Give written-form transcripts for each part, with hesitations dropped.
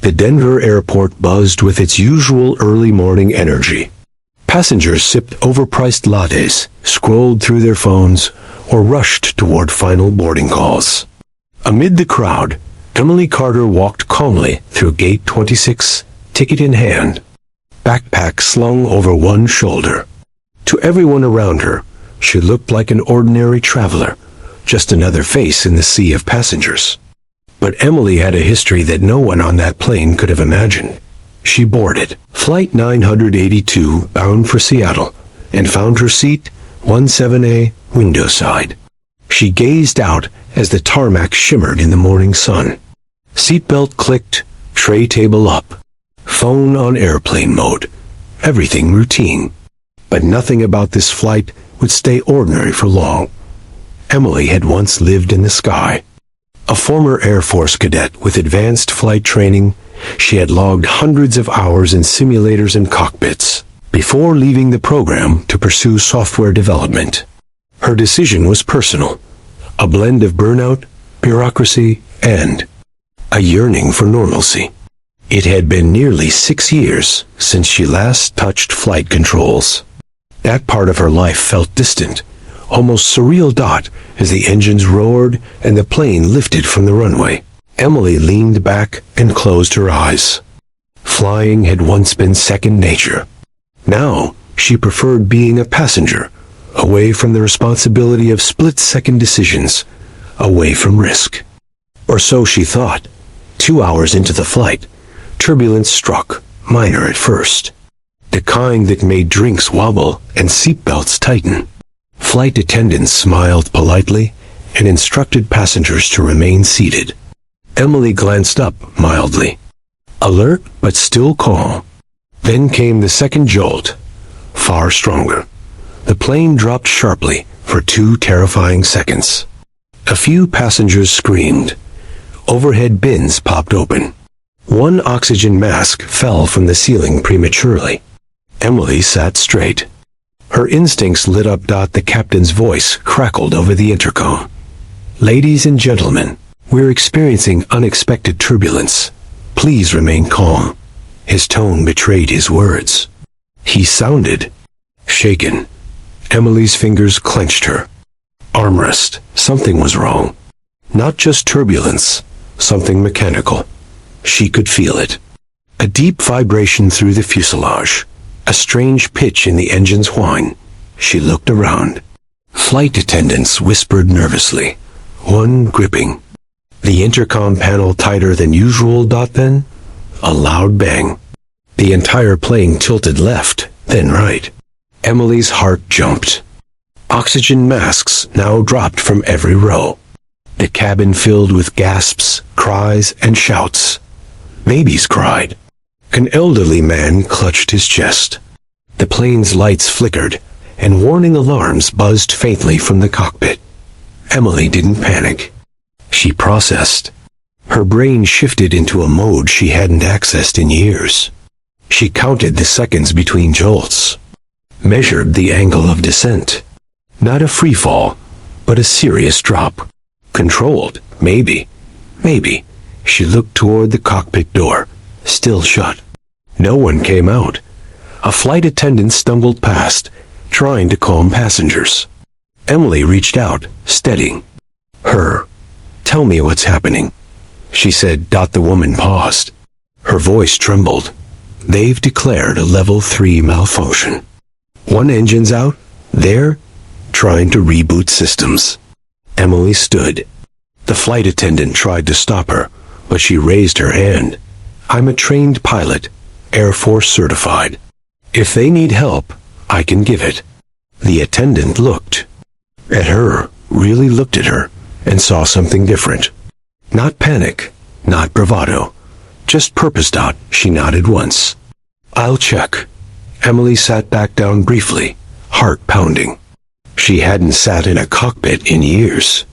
The Denver airport buzzed with its usual early morning energy. Passengers sipped overpriced lattes, scrolled through their phones, or rushed toward final boarding calls. Amid the crowd, Emily Carter walked calmly through Gate 26, ticket in hand, backpack slung over one shoulder. To everyone around her, she looked like an ordinary traveler, just another face in the sea of passengers. But Emily had a history that no one on that plane could have imagined. She boarded Flight 982 bound for Seattle and found her seat 17A window side. She gazed out as the tarmac shimmered in the morning sun. Seatbelt clicked, tray table up, phone on airplane mode, everything routine. But nothing about this flight would stay ordinary for long. Emily had once lived in the sky. A former Air Force cadet with advanced flight training, she had logged hundreds of hours in simulators and cockpits before leaving the program to pursue software development. Her decision was personal, a blend of burnout, bureaucracy, and a yearning for normalcy. It had been nearly 6 years since she last touched flight controls. That part of her life felt distant, almost surreal as the engines roared and the plane lifted from the runway. Emily leaned back and closed her eyes. Flying had once been second nature. Now, she preferred being a passenger, away from the responsibility of split-second decisions, away from risk. Or so she thought. 2 hours into the flight, turbulence struck, minor at first. The kind that made drinks wobble and seatbelts tighten. Flight attendants smiled politely and instructed passengers to remain seated. Emily glanced up mildly, alert but still calm. Then came the second jolt, far stronger. The plane dropped sharply for 2 terrifying seconds. A few passengers screamed. Overhead bins popped open. One oxygen mask fell from the ceiling prematurely. Emily sat straight. Her instincts lit up. The captain's voice crackled over the intercom. "Ladies and gentlemen, we're experiencing unexpected turbulence. Please remain calm." His tone betrayed his words. He sounded shaken. Emily's fingers clenched her armrest. Something was wrong. Not just turbulence, something mechanical. She could feel it. A deep vibration through the fuselage. A strange pitch in the engine's whine. She looked around. Flight attendants whispered nervously, one gripping the intercom panel tighter than usual. Then, a loud bang. The entire plane tilted left, then right. Emily's heart jumped. Oxygen masks now dropped from every row. The cabin filled with gasps, cries, and shouts. Babies cried. An elderly man clutched his chest. The plane's lights flickered, and warning alarms buzzed faintly from the cockpit. Emily didn't panic. She processed. Her brain shifted into a mode she hadn't accessed in years. She counted the seconds between jolts, measured the angle of descent. Not a free fall, but a serious drop. Controlled, maybe. She looked toward the cockpit door, still shut. No one came out. A flight attendant stumbled past, trying to calm passengers. Emily reached out, steadying her. "Tell me what's happening," she said. The woman paused. Her voice trembled. "They've declared a level 3 malfunction. One engine's out. They're trying to reboot systems." Emily stood. The flight attendant tried to stop her, but she raised her hand. "I'm a trained pilot, Air Force certified. If they need help, I can give it." The attendant looked at her, really looked at her, and saw something different. Not panic, not bravado, just purpose. She nodded once. "I'll check." Emily sat back down briefly, heart pounding. She hadn't sat in a cockpit in years.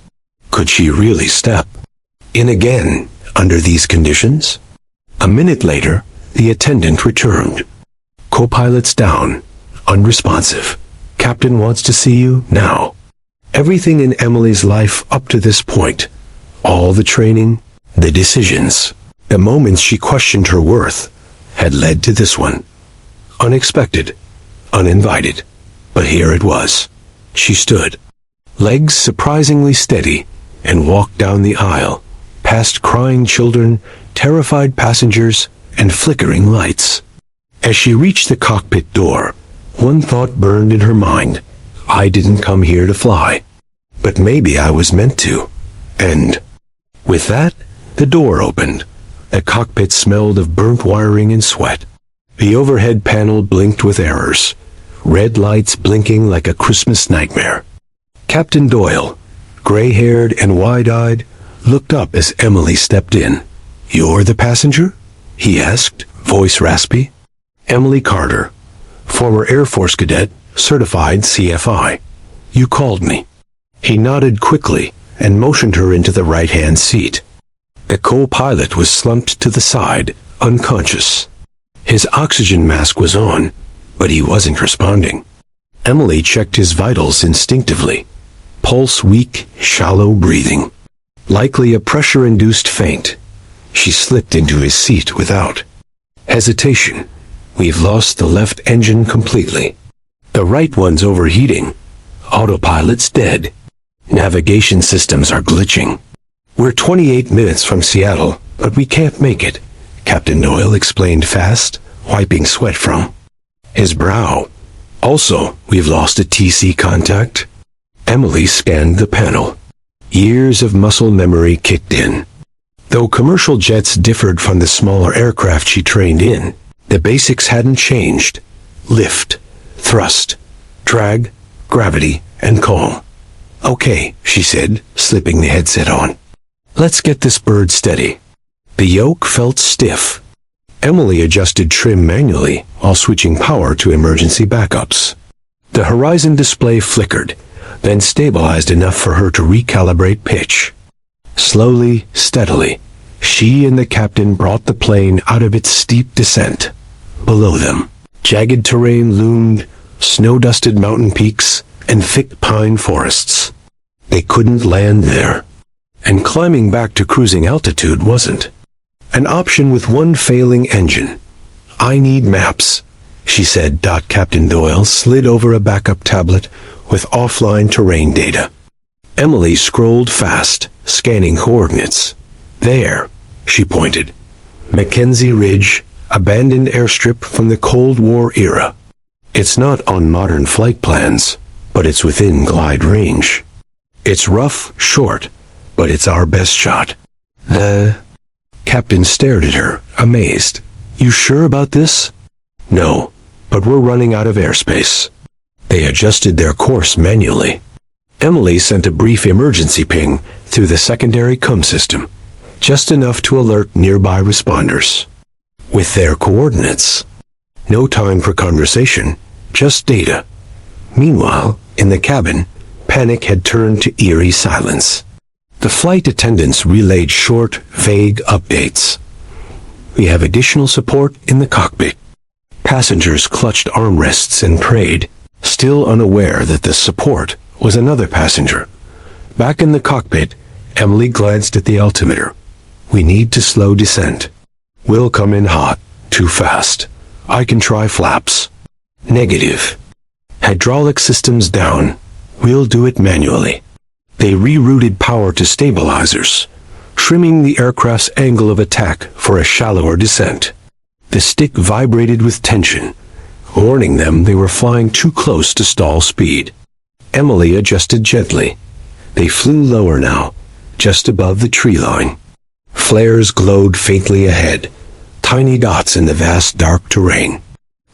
Could she really step in again under these conditions? A minute later, the attendant returned. "Co-pilot's down, unresponsive. Captain wants to see you now." Everything in Emily's life up to this point, all the training, the decisions, The moments she questioned her worth had led to this one. Unexpected, uninvited, but here it was. She stood, legs surprisingly steady, and walked down the aisle, past crying children, terrified passengers, and flickering lights. As she reached the cockpit door, one thought burned in her mind. I didn't come here to fly, but maybe I was meant to. And with that, the door opened. The cockpit smelled of burnt wiring and sweat. The overhead panel blinked with errors, red lights blinking like a Christmas nightmare. Captain Doyle, gray-haired and wide-eyed, looked up as Emily stepped in. "You're the passenger?" he asked, voice raspy. Emily Carter, former Air Force cadet, certified CFI. "You called me." He nodded quickly and motioned her into the right-hand seat. The co-pilot was slumped to the side, unconscious. His oxygen mask was on, but he wasn't responding. Emily checked his vitals instinctively. Pulse weak, shallow breathing. Likely a pressure-induced faint. She slipped into his seat without hesitation. "We've lost the left engine completely. The right one's overheating. Autopilot's dead. Navigation systems are glitching. We're 28 minutes from Seattle, but we can't make it," Captain Doyle explained fast, wiping sweat from his brow. "Also, we've lost a TC contact." Emily scanned the panel. Years of muscle memory kicked in. Though commercial jets differed from the smaller aircraft she trained in, the basics hadn't changed. Lift, thrust, drag, gravity, and calm. "Okay," she said, slipping the headset on. "Let's get this bird steady." The yoke felt stiff. Emily adjusted trim manually while switching power to emergency backups. The horizon display flickered, then stabilized enough for her to recalibrate pitch. Slowly, steadily, she and the captain brought the plane out of its steep descent. Below them, jagged terrain loomed, snow-dusted mountain peaks, and thick pine forests. They couldn't land there. And climbing back to cruising altitude wasn't an option with one failing engine. "I need maps," she said. Captain Doyle slid over a backup tablet with offline terrain data. Emily scrolled fast, scanning coordinates. "There," she pointed. "Mackenzie Ridge, abandoned airstrip from the Cold War era. It's not on modern flight plans, but it's within glide range. It's rough, short, but it's our best shot." The captain stared at her, amazed. "You sure about this?" "No, but we're running out of airspace." They adjusted their course manually. Emily sent a brief emergency ping through the secondary comm system, just enough to alert nearby responders. With their coordinates. No time for conversation, just data. Meanwhile, in the cabin, panic had turned to eerie silence. The flight attendants relayed short, vague updates. "We have additional support in the cockpit." Passengers clutched armrests and prayed, still unaware that the support was another passenger. Back in the cockpit, Emily glanced at the altimeter. "We need to slow descent. We'll come in hot, too fast. I can try flaps." "Negative. Hydraulic systems down. We'll do it manually." They rerouted power to stabilizers, trimming the aircraft's angle of attack for a shallower descent. The stick vibrated with tension, warning them they were flying too close to stall speed. Emily adjusted gently. They flew lower now, just above the tree line. Flares glowed faintly ahead, tiny dots in the vast dark terrain.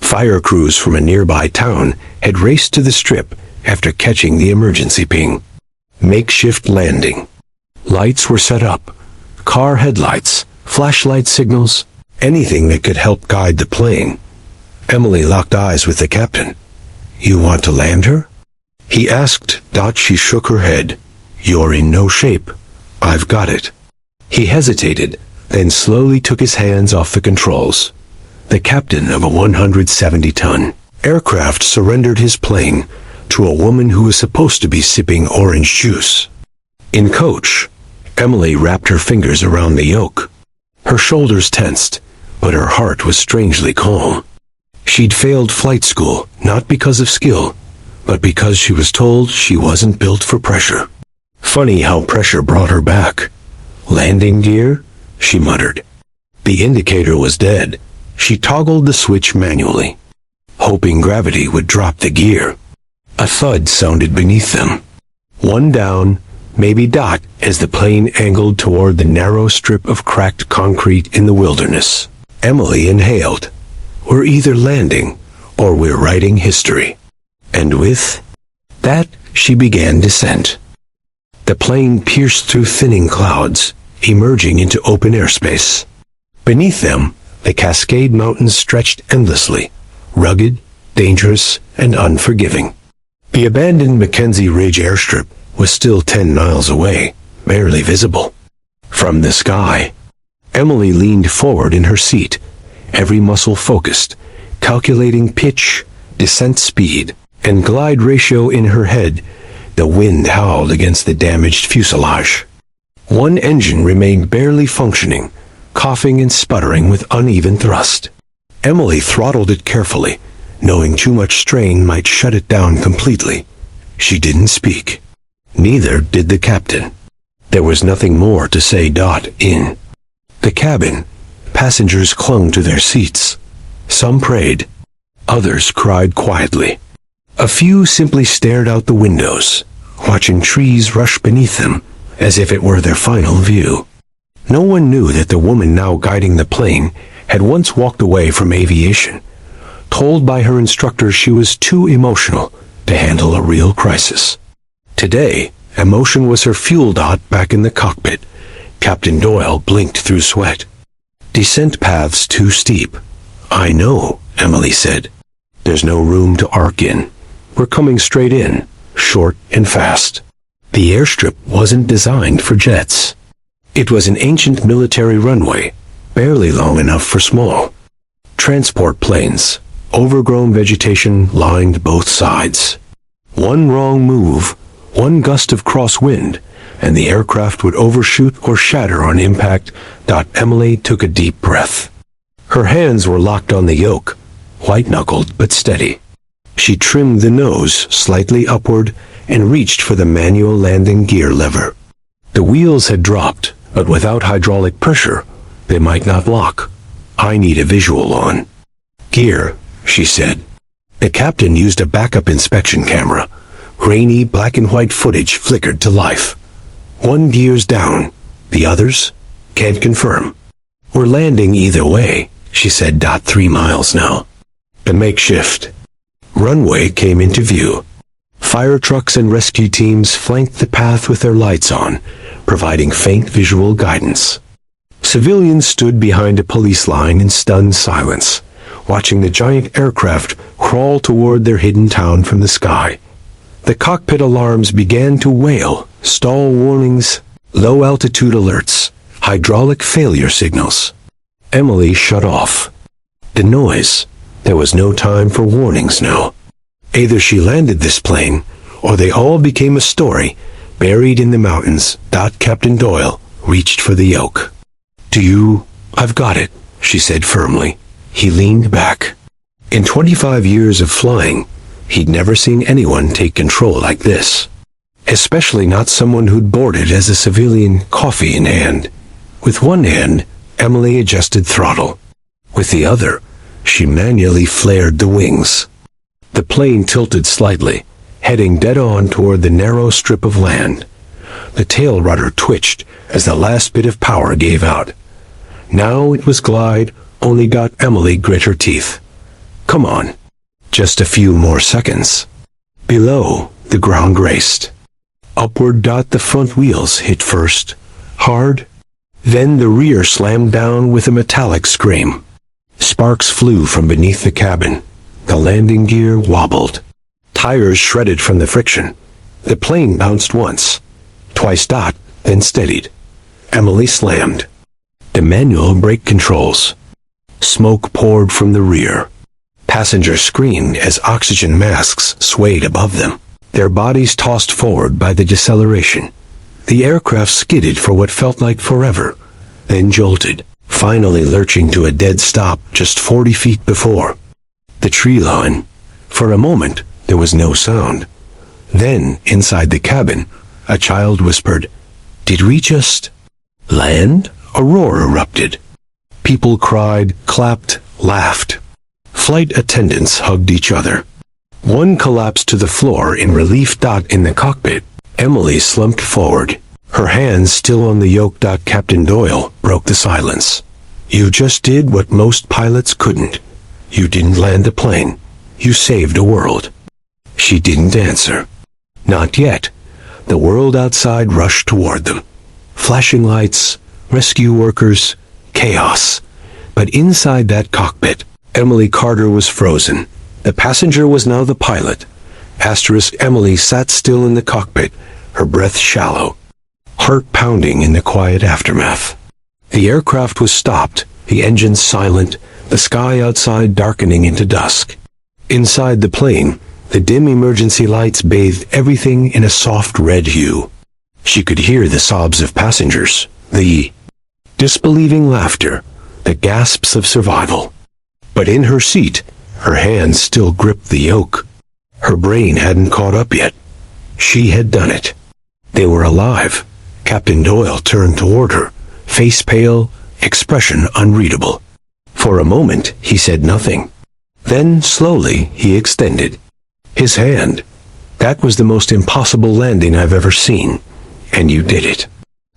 Fire crews from a nearby town had raced to the strip after catching the emergency ping. Makeshift landing. Lights were set up. Car headlights, flashlight signals, anything that could help guide the plane. Emily locked eyes with the captain. "You want to land her?" he asked. She shook her head. "You're in no shape. I've got it." He hesitated, then slowly took his hands off the controls. The captain of a 170-ton aircraft surrendered his plane to a woman who was supposed to be sipping orange juice. In coach, Emily wrapped her fingers around the yoke. Her shoulders tensed, but her heart was strangely calm. She'd failed flight school, not because of skill, but because she was told she wasn't built for pressure. Funny how pressure brought her back. Landing gear? She muttered. The indicator was dead. She toggled the switch manually, hoping gravity would drop the gear. A thud sounded beneath them. One down, maybe dot, as the plane angled toward the narrow strip of cracked concrete in the wilderness. Emily inhaled. We're either landing, or we're writing history. And with that, she began descent. The plane pierced through thinning clouds, emerging into open airspace. Beneath them, the Cascade Mountains stretched endlessly, rugged, dangerous, and unforgiving. The abandoned Mackenzie Ridge airstrip was still 10 miles away, barely visible. From the sky, Emily leaned forward in her seat, every muscle focused, calculating pitch, descent speed, and glide ratio in her head. The wind howled against the damaged fuselage. One engine remained barely functioning, coughing and sputtering with uneven thrust. Emily throttled it carefully, knowing too much strain might shut it down completely. She didn't speak. Neither did the captain. There was nothing more to say. In the cabin, passengers clung to their seats. Some prayed. Others cried quietly. A few simply stared out the windows, watching trees rush beneath them, as if it were their final view. No one knew that the woman now guiding the plane had once walked away from aviation, told by her instructor she was too emotional to handle a real crisis. Today, emotion was her fuel. Back in the cockpit, Captain Doyle blinked through sweat. Descent paths too steep. I know, Emily said. There's no room to arc in. We're coming straight in, short and fast. The airstrip wasn't designed for jets. It was an ancient military runway, barely long enough for small transport planes. Overgrown vegetation lined both sides. One wrong move, one gust of crosswind, and the aircraft would overshoot or shatter on impact. Emily took a deep breath. Her hands were locked on the yoke, white-knuckled but steady. She trimmed the nose slightly upward and reached for the manual landing gear lever. The wheels had dropped, but without hydraulic pressure, they might not lock. I need a visual on. Gear, she said. The captain used a backup inspection camera. Grainy black and white footage flickered to life. One gear's down. The others? Can't confirm. We're landing either way, she said. 3 miles now. The makeshift runway came into view. Fire trucks and rescue teams flanked the path with their lights on, providing faint visual guidance. Civilians stood behind a police line in stunned silence, watching the giant aircraft crawl toward their hidden town from the sky. The cockpit alarms began to wail, stall warnings, low-altitude alerts, hydraulic failure signals. Emily shut off the noise. There was no time for warnings now. Either she landed this plane, or they all became a story, buried in the mountains. Captain Doyle reached for the yoke. I've got it, she said firmly. He leaned back. In 25 years of flying, he'd never seen anyone take control like this. Especially not someone who'd boarded as a civilian, coffee in hand. With one hand, Emily adjusted throttle. With the other, she manually flared the wings. The plane tilted slightly, heading dead-on toward the narrow strip of land. The tail rudder twitched as the last bit of power gave out. Now it was glide. Only. Emily grit her teeth. Come on. Just a few more seconds. Below, the ground raced. Upward. The front wheels hit first, hard. Then the rear slammed down with a metallic scream. Sparks flew from beneath the cabin. The landing gear wobbled. Tires shredded from the friction. The plane bounced once, twice. Then steadied. Emily slammed the manual brake controls. Smoke poured from the rear. Passengers screamed as oxygen masks swayed above them, their bodies tossed forward by the deceleration. The aircraft skidded for what felt like forever, then jolted. finally lurching to a dead stop just 40 feet before the tree line. For a moment, there was no sound. Then, inside the cabin, a child whispered, "Did we just land?" A roar erupted. People cried, clapped, laughed. Flight attendants hugged each other. One collapsed to the floor in relief. In the cockpit, Emily slumped forward, her hands still on the yoke. Captain Doyle broke the silence. "You just did what most pilots couldn't. You didn't land a plane. You saved a world." She didn't answer. Not yet. The world outside rushed toward them. Flashing lights, rescue workers, chaos. But inside that cockpit, Emily Carter was frozen. The passenger was now the pilot. Emily sat still in the cockpit, her breath shallow, heart pounding in the quiet aftermath. The aircraft was stopped, the engines silent, the sky outside darkening into dusk. Inside the plane, the dim emergency lights bathed everything in a soft red hue. She could hear the sobs of passengers, the disbelieving laughter, the gasps of survival. But in her seat, her hands still gripped the yoke. Her brain hadn't caught up yet. She had done it. They were alive. Captain Doyle turned toward her, face pale, expression unreadable. For a moment, he said nothing. Then, slowly, he extended his hand. "That was the most impossible landing I've ever seen, and you did it."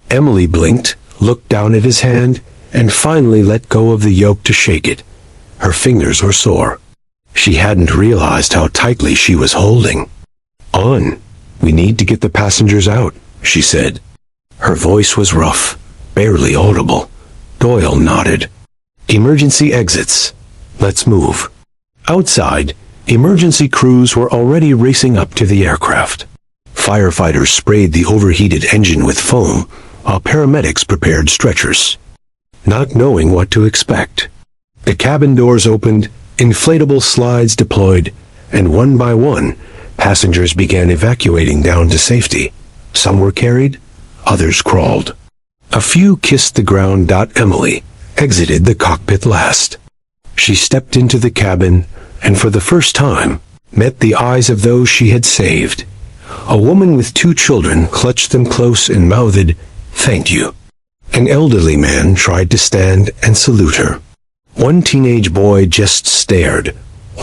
Emily blinked, looked down at his hand, and finally let go of the yoke to shake it. Her fingers were sore. She hadn't realized how tightly she was holding on. "We need to get the passengers out," she said. Her voice was rough, barely audible. Doyle nodded. "Emergency exits. Let's move." Outside, emergency crews were already racing up to the aircraft. Firefighters sprayed the overheated engine with foam, while paramedics prepared stretchers. Not knowing what to expect, the cabin doors opened, inflatable slides deployed, and one by one, passengers began evacuating down to safety. Some were carried, others crawled. A few kissed the ground. Emily exited the cockpit last. She stepped into the cabin, and for the first time, met the eyes of those she had saved. A woman with 2 children clutched them close and mouthed, "Thank you." An elderly man tried to stand and salute her. One teenage boy just stared,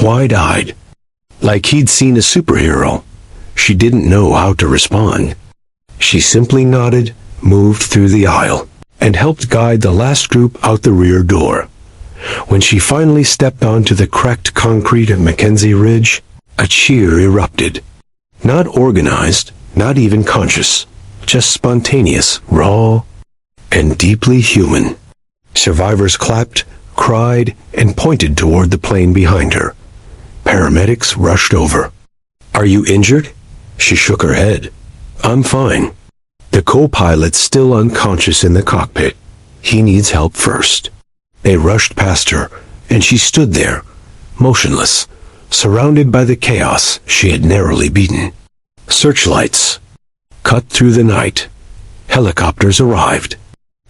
wide-eyed, like he'd seen a superhero. She didn't know how to respond. She simply nodded, moved through the aisle, and helped guide the last group out the rear door. When she finally stepped onto the cracked concrete of Mackenzie Ridge, a cheer erupted. Not organized, not even conscious, just spontaneous, raw, and deeply human. Survivors clapped, cried, and pointed toward the plane behind her. Paramedics rushed over. "Are you injured?" She shook her head. "I'm fine." The co-pilot's still unconscious in the cockpit. "He needs help first." They rushed past her, and she stood there, motionless, surrounded by the chaos she had narrowly beaten. Searchlights cut through the night. Helicopters arrived.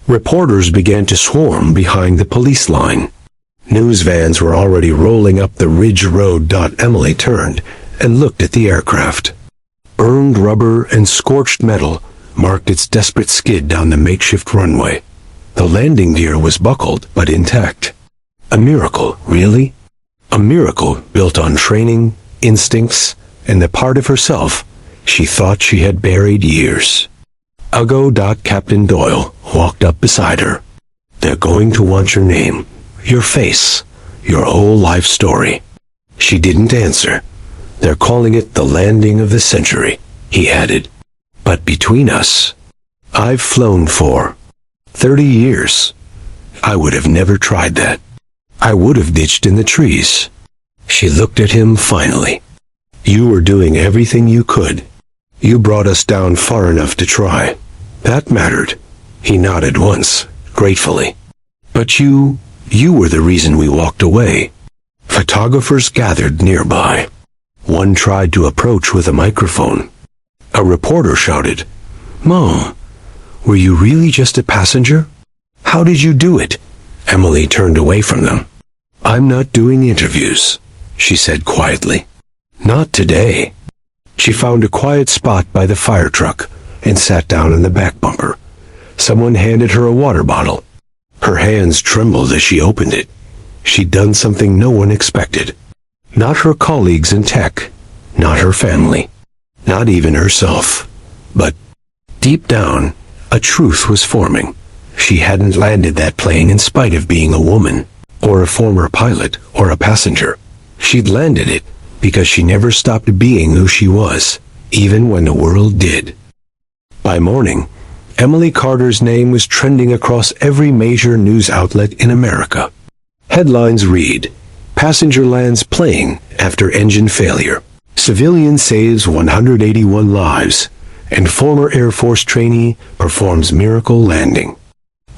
Reporters began to swarm behind the police line. News vans were already rolling up the ridge road. Emily turned and looked at the aircraft. Burned rubber and scorched metal marked its desperate skid down the makeshift runway. The landing gear was buckled but intact. A miracle, really? A miracle built on training, instincts, and the part of herself she thought she had buried years ago. Captain Doyle walked up beside her. "They're going to want your name, your face, your whole life story." She didn't answer. "They're calling it the landing of the century," he added. "But between us, I've flown for 30 years. I would have never tried that. I would have ditched in the trees." She looked at him finally. "You were doing everything you could. You brought us down far enough to try. That mattered." He nodded once, gratefully. "But you were the reason we walked away." Photographers gathered nearby. One tried to approach with a microphone. A reporter shouted, "Mom, were you really just a passenger? How did you do it? Emily turned away from them. "I'm not doing interviews," she said quietly. "Not today." She found a quiet spot by the fire truck and sat down in the back bumper. Someone handed her a water bottle. Her hands trembled as she opened it. She'd done something no one expected. Not her colleagues in tech, not her family, not even herself. But deep down, a truth was forming. She hadn't landed that plane in spite of being a woman, or a former pilot, or a passenger. She'd landed it because she never stopped being who she was, even when the world did. By morning, Emily Carter's name was trending across every major news outlet in America. Headlines read, "Passenger lands plane after engine failure. Civilian saves 181 lives, and former Air Force trainee performs miracle landing."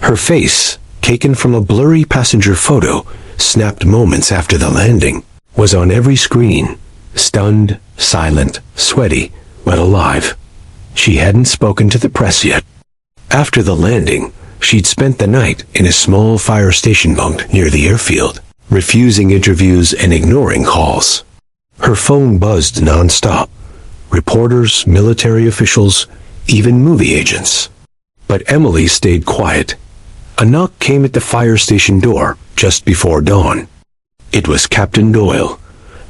Her face, taken from a blurry passenger photo, snapped moments after the landing, was on every screen, stunned, silent, sweaty, but alive. She hadn't spoken to the press yet. After the landing, she'd spent the night in a small fire station bunk near the airfield, refusing interviews and ignoring calls. Her phone buzzed non-stop. Reporters, military officials, even movie agents. But Emily stayed quiet. A knock came at the fire station door just before dawn. It was Captain Doyle.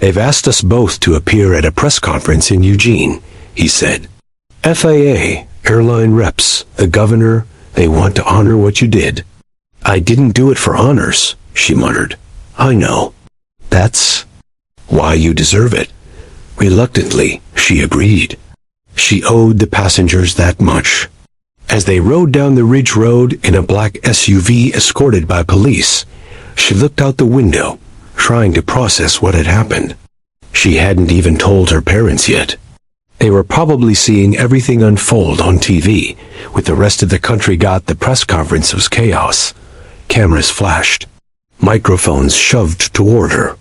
"They've asked us both to appear at a press conference in Eugene," he said. "FAA, airline reps, the governor, they want to honor what you did." "I didn't do it for honors," she muttered. "I know. That's why you deserve it." Reluctantly, she agreed. She owed the passengers that much. As they rode down the ridge road in a black SUV escorted by police, she looked out the window, trying to process what had happened. She hadn't even told her parents yet. They were probably seeing everything unfold on TV, with the rest of the country got the press conference was chaos. Cameras flashed. Microphones shoved toward her.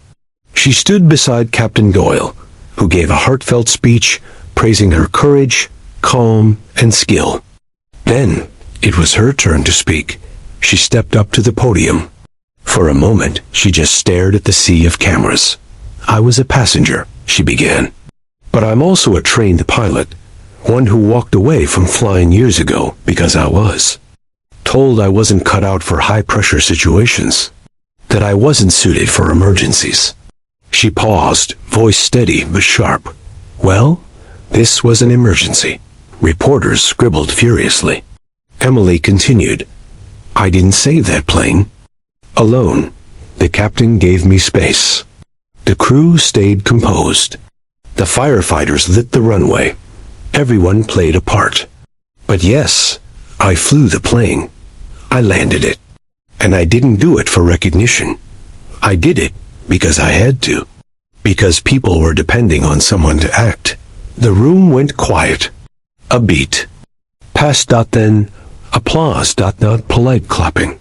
She stood beside Captain Doyle, who gave a heartfelt speech praising her courage, calm, and skill. Then, it was her turn to speak. She stepped up to the podium. For a moment, she just stared at the sea of cameras. "I was a passenger," she began. "But I'm also a trained pilot, one who walked away from flying years ago because I was told I wasn't cut out for high-pressure situations, that I wasn't suited for emergencies." She paused, voice steady but sharp. "Well, this was an emergency." Reporters scribbled furiously. Emily continued, "I didn't save that plane. Alone, the captain gave me space. The crew stayed composed. The firefighters lit the runway. Everyone played a part. But yes, I flew the plane. I landed it. And I didn't do it for recognition. I did it because I had to. Because people were depending on someone to act." The room went quiet. A beat. Passed. Then applause. Not polite clapping.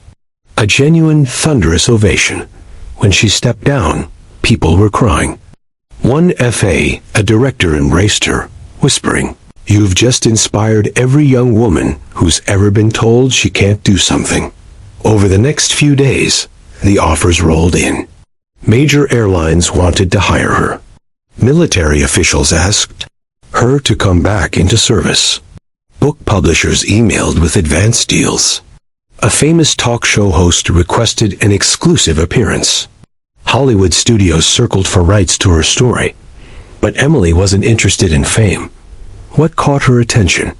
A genuine thunderous ovation. When she stepped down, people were crying. One FA, a director, embraced her, whispering, "You've just inspired every young woman who's ever been told she can't do something." Over the next few days, the offers rolled in. Major airlines wanted to hire her. Military officials asked her to come back into service. Book publishers emailed with advance deals. A famous talk show host requested an exclusive appearance. Hollywood studios circled for rights to her story. But Emily wasn't interested in fame. What caught her attention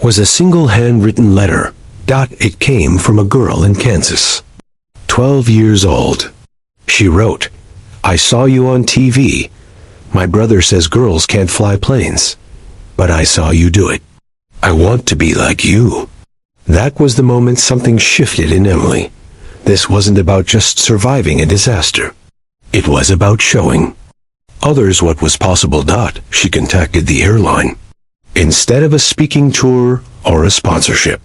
was a single handwritten letter. It came from a girl in Kansas. 12 years old. She wrote, "I saw you on TV. My brother says girls can't fly planes. But I saw you do it. I want to be like you." That was the moment something shifted in Emily. This wasn't about just surviving a disaster. It was about showing others what was possible. She contacted the airline. "Instead of a speaking tour or a sponsorship,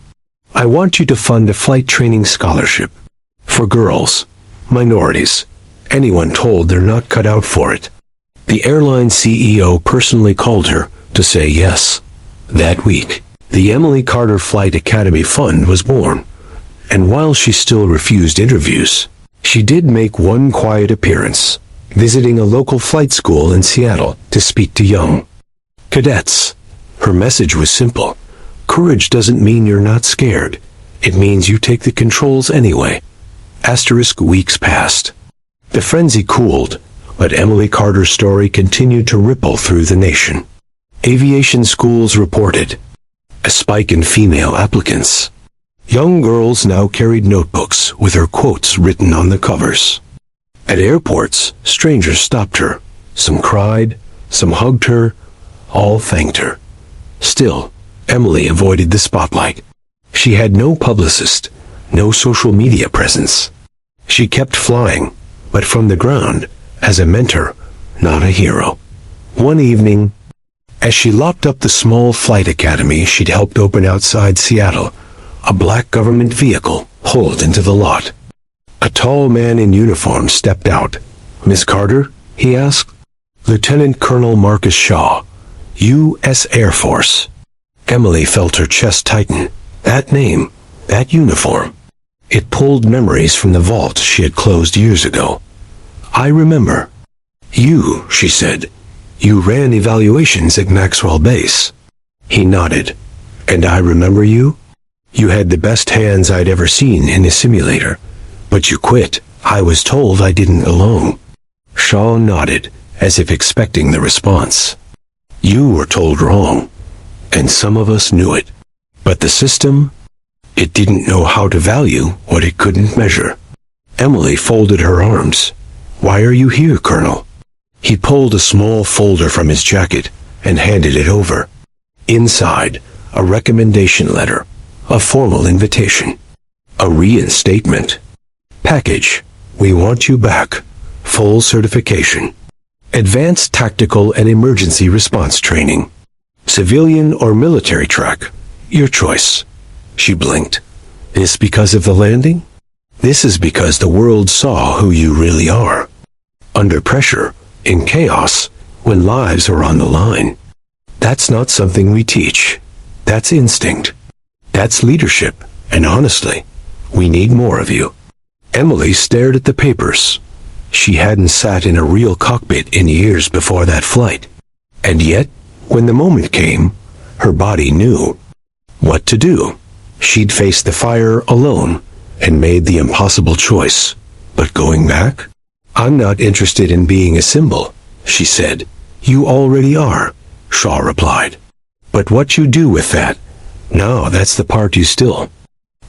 I want you to fund a flight training scholarship for girls, minorities, anyone told they're not cut out for it." The airline CEO personally called her to say yes. That week, the Emily Carter Flight Academy Fund was born. And while she still refused interviews, she did make one quiet appearance, visiting a local flight school in Seattle to speak to young cadets. Her message was simple. Courage doesn't mean you're not scared. It means you take the controls anyway. Weeks passed. The frenzy cooled, but Emily Carter's story continued to ripple through the nation. Aviation schools reported a spike in female applicants. Young girls now carried notebooks with her quotes written on the covers. At airports, strangers stopped her. Some cried, some hugged her, all thanked her. Still, Emily avoided the spotlight. She had no publicist, no social media presence. She kept flying, but from the ground, as a mentor, not a hero. One evening, as she locked up the small flight academy she'd helped open outside Seattle, a black government vehicle pulled into the lot. A tall man in uniform stepped out. "Miss Carter?" he asked. "Lieutenant Colonel Marcus Shaw, U.S. Air Force." Emily felt her chest tighten. That name, that uniform. It pulled memories from the vault she had closed years ago. "I remember." "You," she said. "You ran evaluations at Maxwell Base." He nodded. "And I remember you? You had the best hands I'd ever seen in a simulator. But you quit. I was told I didn't alone." Shaw nodded, as if expecting the response. "You were told wrong. And some of us knew it. But the system, it didn't know how to value what it couldn't measure." Emily folded her arms. "Why are you here, Colonel?" He pulled a small folder from his jacket and handed it over. Inside, a recommendation letter, a formal invitation, a reinstatement. Package, we want you back. Full certification. Advanced tactical and emergency response training. Civilian or military track, your choice. She blinked. This because of the landing? This is because the world saw who you really are. Under pressure, in chaos, when lives are on the line. That's not something we teach. That's instinct. That's leadership, and honestly, we need more of you. Emily stared at the papers. She hadn't sat in a real cockpit in years before that flight. And yet, when the moment came, her body knew what to do. She'd faced the fire alone and made the impossible choice. But going back? "I'm not interested in being a symbol," she said. "You already are," Shaw replied. "But what you do with that? No, that's the part you still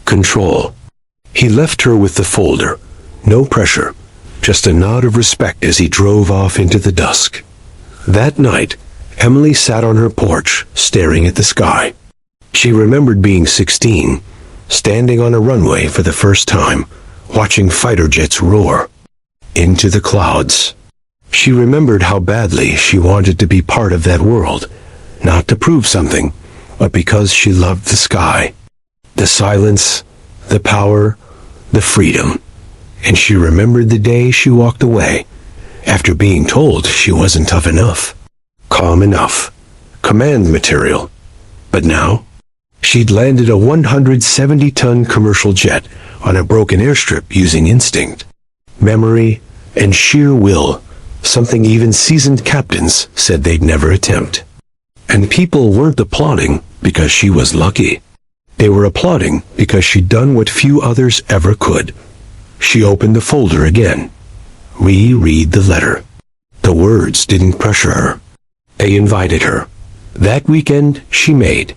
control." He left her with the folder. No pressure, just a nod of respect as he drove off into the dusk. That night, Emily sat on her porch, staring at the sky. She remembered being 16, standing on a runway for the first time, watching fighter jets roar into the clouds. She remembered how badly she wanted to be part of that world, not to prove something, but because she loved the sky, the silence, the power, the freedom. And she remembered the day she walked away, after being told she wasn't tough enough, calm enough, command material. But now, she'd landed a 170-ton commercial jet on a broken airstrip using instinct, memory, and sheer will, something even seasoned captains said they'd never attempt. And people weren't applauding because she was lucky. They were applauding because she'd done what few others ever could. She opened the folder again. Reread the letter. The words didn't pressure her. They invited her. That weekend, she made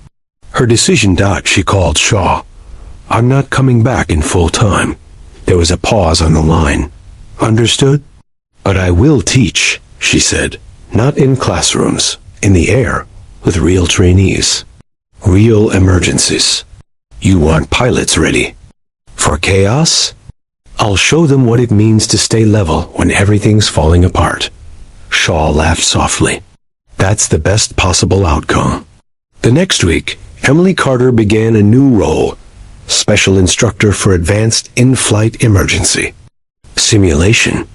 her decision. She called Shaw. "I'm not coming back in full time." There was a pause on the line. "Understood? But I will teach," she said. "Not in classrooms, in the air, with real trainees. Real emergencies. You want pilots ready. For chaos? I'll show them what it means to stay level when everything's falling apart." Shaw laughed softly. "That's the best possible outcome." The next week, Emily Carter began a new role, special instructor for advanced in-flight emergency simulation.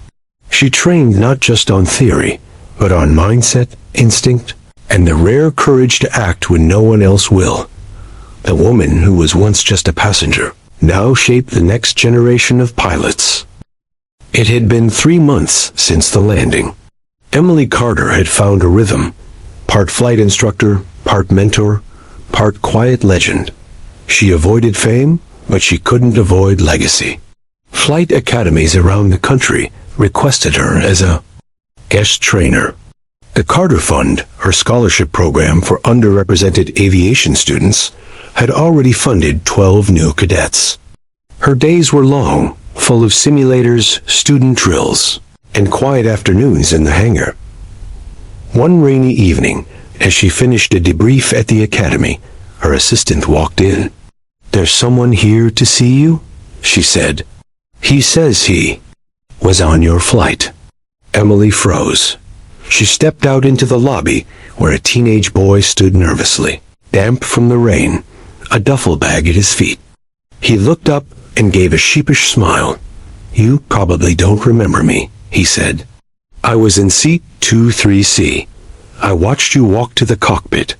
She trained not just on theory, but on mindset, instinct, and the rare courage to act when no one else will. The woman who was once just a passenger now shape the next generation of pilots. It had been 3 months since the landing. Emily Carter had found a rhythm, part flight instructor, part mentor, part quiet legend. She avoided fame, but she couldn't avoid legacy. Flight academies around the country requested her as a guest trainer. The Carter Fund, her scholarship program for underrepresented aviation students, had already funded 12 new cadets. Her days were long, full of simulators, student drills, and quiet afternoons in the hangar. One rainy evening, as she finished a debrief at the academy, her assistant walked in. "There's someone here to see you?" she said. "He says he was on your flight." Emily froze. She stepped out into the lobby, where a teenage boy stood nervously, damp from the rain, a duffel bag at his feet. He looked up and gave a sheepish smile. "You probably don't remember me," he said. "I was in seat 23C. I watched you walk to the cockpit."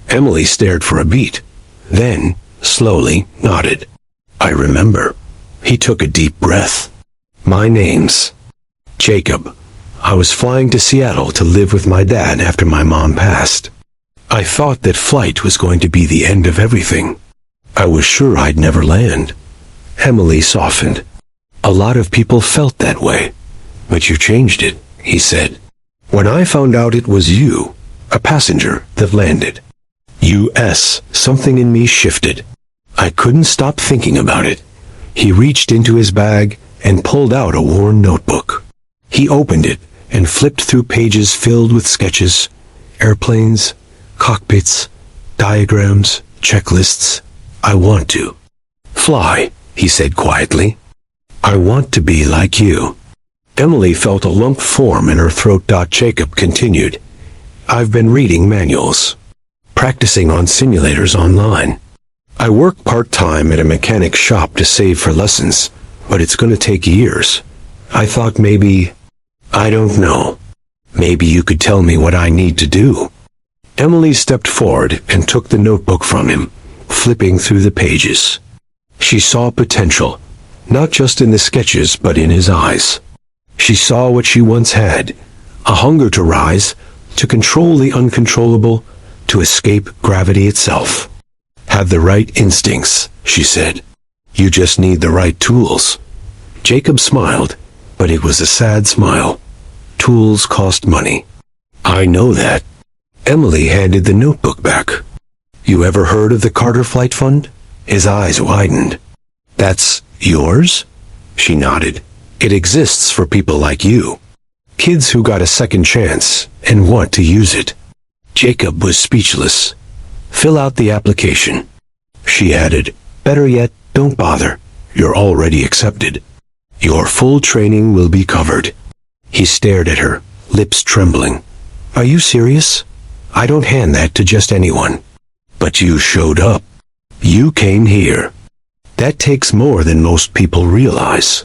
Emily stared for a beat, then slowly nodded. "I remember." He took a deep breath. "My name's Jacob. I was flying to Seattle to live with my dad after my mom passed. I thought that flight was going to be the end of everything. I was sure I'd never land." Emily softened. "A lot of people felt that way, but you changed it," he said. "When I found out it was you, a passenger, that landed, something in me shifted. I couldn't stop thinking about it." He reached into his bag and pulled out a worn notebook. He opened it and flipped through pages filled with sketches, airplanes, cockpits, diagrams, checklists. "I want to fly," he said quietly. "I want to be like you." Emily felt a lump form in her throat. Jacob continued. "I've been reading manuals, practicing on simulators online. I work part-time at a mechanic shop to save for lessons, but it's going to take years. I thought maybe, I don't know, maybe you could tell me what I need to do." Emily stepped forward and took the notebook from him, flipping through the pages. She saw potential, not just in the sketches but in his eyes. She saw what she once had, a hunger to rise, to control the uncontrollable, to escape gravity itself. "Have the right instincts," she said. "You just need the right tools." Jacob smiled, but it was a sad smile. "Tools cost money." "I know that." Emily handed the notebook back. "You ever heard of the Carter Flight Fund?" His eyes widened. "That's yours?" She nodded. "It exists for people like you. Kids who got a second chance and want to use it." Jacob was speechless. "Fill out the application." She added, "Better yet, don't bother. You're already accepted. Your full training will be covered." He stared at her, lips trembling. "Are you serious? I don't hand that to just anyone." "But you showed up. You came here. That takes more than most people realize."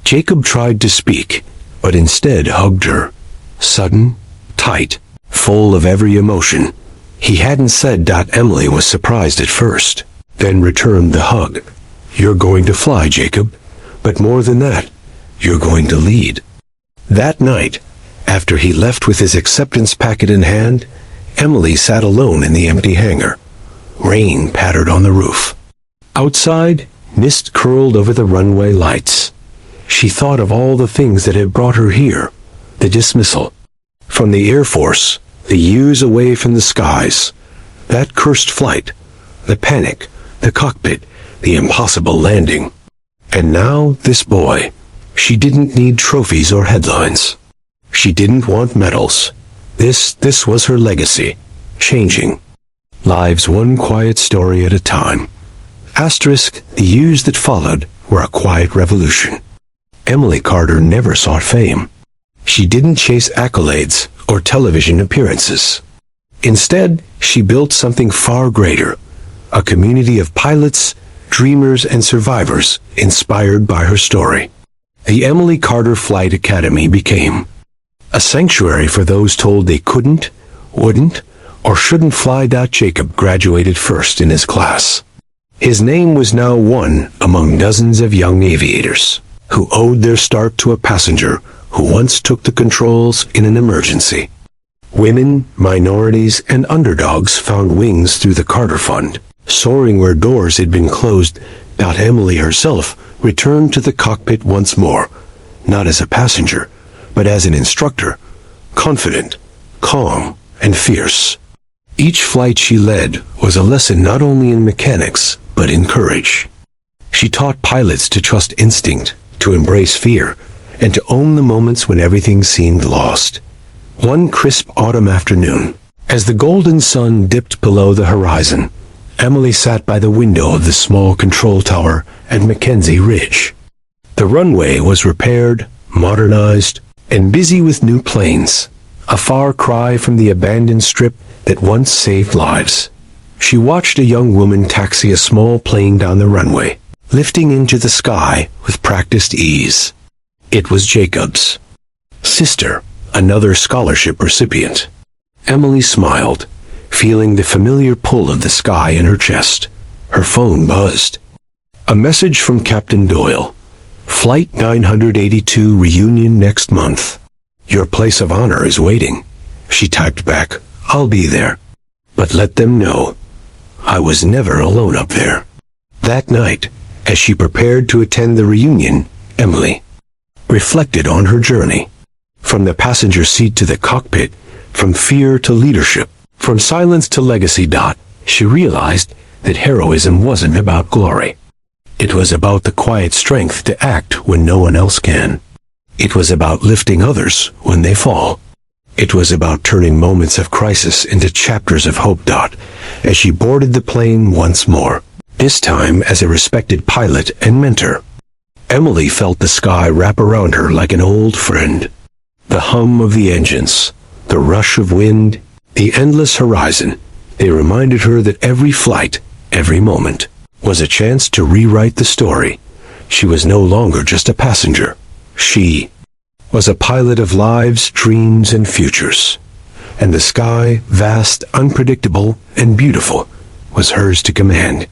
Jacob tried to speak, but instead hugged her. Sudden, tight, full of every emotion. He hadn't said. Emily was surprised at first, then returned the hug. "You're going to fly, Jacob. But more than that, you're going to lead." That night, after he left with his acceptance packet in hand, Emily sat alone in the empty hangar. Rain pattered on the roof. Outside, mist curled over the runway lights. She thought of all the things that had brought her here. The dismissal from the Air Force, the years away from the skies, that cursed flight, the panic, the cockpit, the impossible landing. And now this boy. She didn't need trophies or headlines. She didn't want medals. This was her legacy, changing lives one quiet story at a time. Asterisk, the years that followed were a quiet revolution. Emily Carter never sought fame. She didn't chase accolades or television appearances. Instead, she built something far greater, a community of pilots, dreamers, and survivors inspired by her story. The Emily Carter Flight Academy became a sanctuary for those told they couldn't, wouldn't, or shouldn't fly. Jacob graduated first in his class. His name was now one among dozens of young aviators who owed their start to a passenger who once took the controls in an emergency. Women, minorities, and underdogs found wings through the Carter Fund, soaring where doors had been closed. Emily herself returned to the cockpit once more, not as a passenger, but as an instructor, confident, calm, and fierce. Each flight she led was a lesson not only in mechanics, but in courage. She taught pilots to trust instinct, to embrace fear, and to own the moments when everything seemed lost. One crisp autumn afternoon, as the golden sun dipped below the horizon, Emily sat by the window of the small control tower at Mackenzie Ridge. The runway was repaired, modernized, and busy with new planes, a far cry from the abandoned strip that once saved lives. She watched a young woman taxi a small plane down the runway, lifting into the sky with practiced ease. It was Jacob's sister, another scholarship recipient. Emily smiled, feeling the familiar pull of the sky in her chest. Her phone buzzed. A message from Captain Doyle. Flight 982 reunion next month. Your place of honor is waiting. She typed back, I'll be there. But let them know, I was never alone up there. That night, as she prepared to attend the reunion, Emily reflected on her journey. From the passenger seat to the cockpit, from fear to leadership, from silence to legacy. She realized that heroism wasn't about glory. It was about the quiet strength to act when no one else can. It was about lifting others when they fall. It was about turning moments of crisis into chapters of hope. As she boarded the plane once more, this time as a respected pilot and mentor, Emily felt the sky wrap around her like an old friend. The hum of the engines, the rush of wind, the endless horizon, they reminded her that every flight, every moment, was a chance to rewrite the story. She was no longer just a passenger. She was a pilot of lives, dreams, and futures. And the sky, vast, unpredictable, and beautiful, was hers to command.